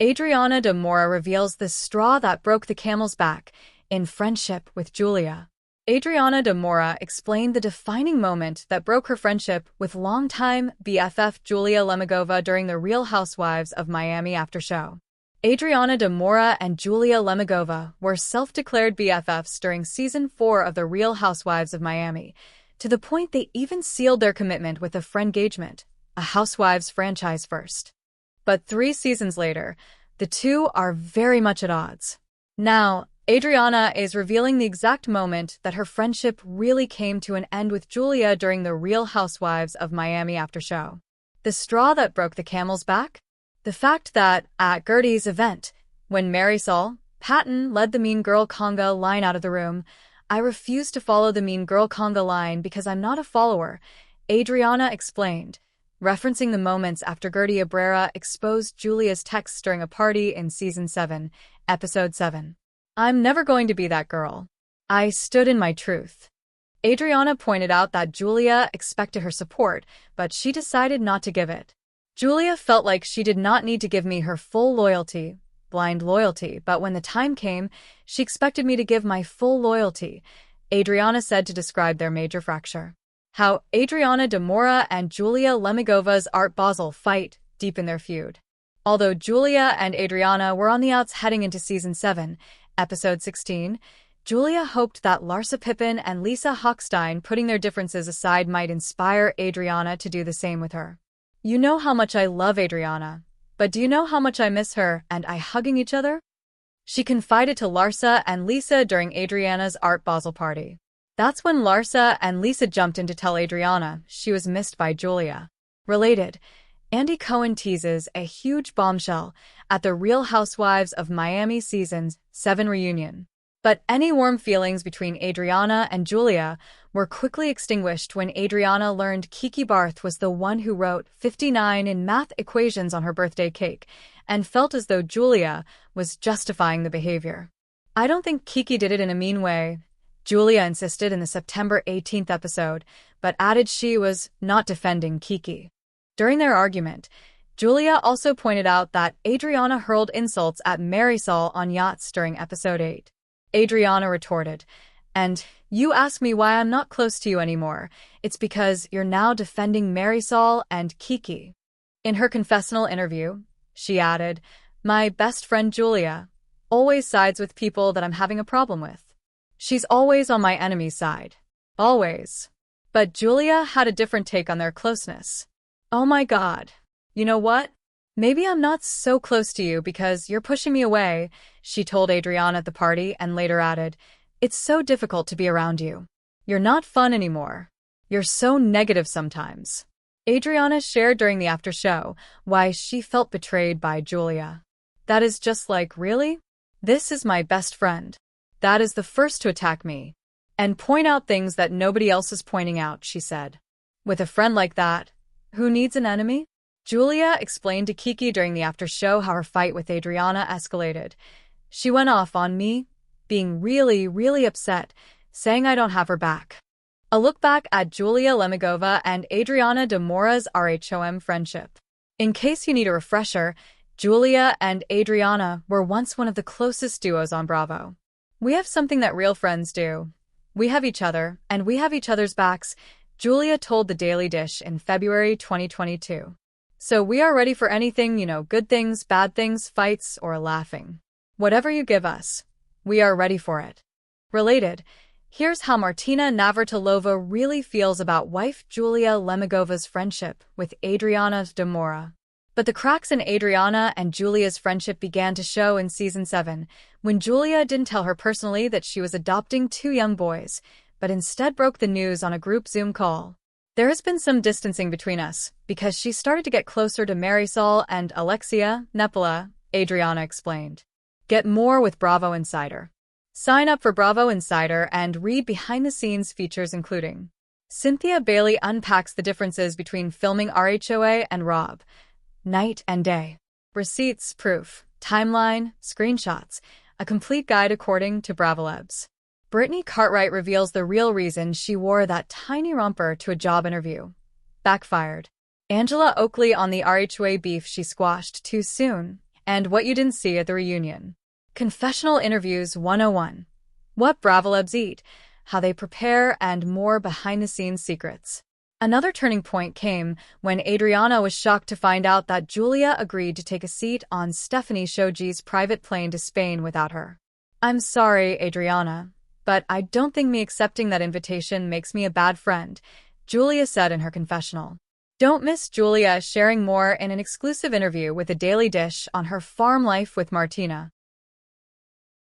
Adriana de Moura reveals the straw that broke the camel's back in friendship with Julia. Adriana de Moura explained the defining moment that broke her friendship with longtime BFF Julia Lemegova during the Real Housewives of Miami after show. Adriana de Moura and Julia Lemegova were self-declared BFFs during Season 4 of The Real Housewives of Miami, to the point they even sealed their commitment with a friend-gagement, a Housewives franchise first. But 3 seasons later, the two are very much at odds. Now, Adriana is revealing the exact moment that her friendship really came to an end with Julia during The Real Housewives of Miami after show. The straw that broke the camel's back? The fact that, at Gertie's event, when Marisol Patton led the Mean Girl conga line out of the room, "I refuse to follow the Mean Girl conga line because I'm not a follower," Adriana explained, referencing the moments after Gertie Abrera exposed Julia's texts during a party in Season 7, Episode 7. "I'm never going to be that girl. I stood in my truth." Adriana pointed out that Julia expected her support, but she decided not to give it. "Julia felt like she did not need to give me her full loyalty, blind loyalty, but when the time came, she expected me to give my full loyalty," Adriana said to describe their major fracture. How Adriana de Moura and Julia Lemegova's Art Basel fight deep in their feud. Although Julia and Adriana were on the outs heading into Season 7, Episode 16, Julia hoped that Larsa Pippen and Lisa Hochstein putting their differences aside might inspire Adriana to do the same with her. "You know how much I love Adriana, but do you know how much I miss her and I hugging each other?" She confided to Larsa and Lisa during Adriana's Art Basel party. That's when Larsa and Lisa jumped in to tell Adriana she was missed by Julia. Related, Andy Cohen teases a huge bombshell at the Real Housewives of Miami Season 7 reunion. But any warm feelings between Adriana and Julia were quickly extinguished when Adriana learned Kiki Barth was the one who wrote 59 in math equations on her birthday cake, and felt as though Julia was justifying the behavior. "I don't think Kiki did it in a mean way," Julia insisted in the September 18th episode, but added she was not defending Kiki. During their argument, Julia also pointed out that Adriana hurled insults at Marisol on yachts during Episode 8. Adriana retorted, "And you ask me why I'm not close to you anymore. It's because you're now defending Marisol and Kiki." In her confessional interview, she added, "My best friend Julia always sides with people that I'm having a problem with. She's always on my enemy's side. Always." But Julia had a different take on their closeness. "Oh my God. You know what? Maybe I'm not so close to you because you're pushing me away," she told Adriana at the party and later added, "It's so difficult to be around you. You're not fun anymore. You're so negative sometimes." Adriana shared during the after show why she felt betrayed by Julia. "That is just like, really? This is my best friend. That is the first to attack me and point out things that nobody else is pointing out," she said. "With a friend like that, who needs an enemy?" Julia explained to Kiki during the after show how her fight with Adriana escalated. "She went off on me, being really, really upset, saying I don't have her back." A look back at Julia Lemegova and Adriana de Moura's RHOM friendship. In case you need a refresher, Julia and Adriana were once one of the closest duos on Bravo. "We have something that real friends do. We have each other, and we have each other's backs," Julia told The Daily Dish in February 2022. "So we are ready for anything, good things, bad things, fights, or laughing. Whatever you give us, we are ready for it." Related, here's how Martina Navratilova really feels about wife Julia Lemegova's friendship with Adriana de Moura. But the cracks in Adriana and Julia's friendship began to show in Season 7, when Julia didn't tell her personally that she was adopting 2 young boys, but instead broke the news on a group Zoom call. "There has been some distancing between us, because she started to get closer to Marisol and Alexia Nepola," Adriana explained. Get more with Bravo Insider. Sign up for Bravo Insider and read behind-the-scenes features including Cynthia Bailey unpacks the differences between filming RHOA and Rob, night and day. Receipts, proof, timeline, screenshots, a complete guide according to Bravolebs. Brittany Cartwright reveals the real reason she wore that tiny romper to a job interview. Backfired. Angela Oakley on the RHOA beef she squashed too soon, and what you didn't see at the reunion. Confessional Interviews 101. What Bravolebs eat, how they prepare, and more behind-the-scenes secrets. Another turning point came when Adriana was shocked to find out that Julia agreed to take a seat on Stephanie Shoji's private plane to Spain without her. "I'm sorry, Adriana, but I don't think me accepting that invitation makes me a bad friend," Julia said in her confessional. Don't miss Julia sharing more in an exclusive interview with the Daily Dish on her farm life with Martina.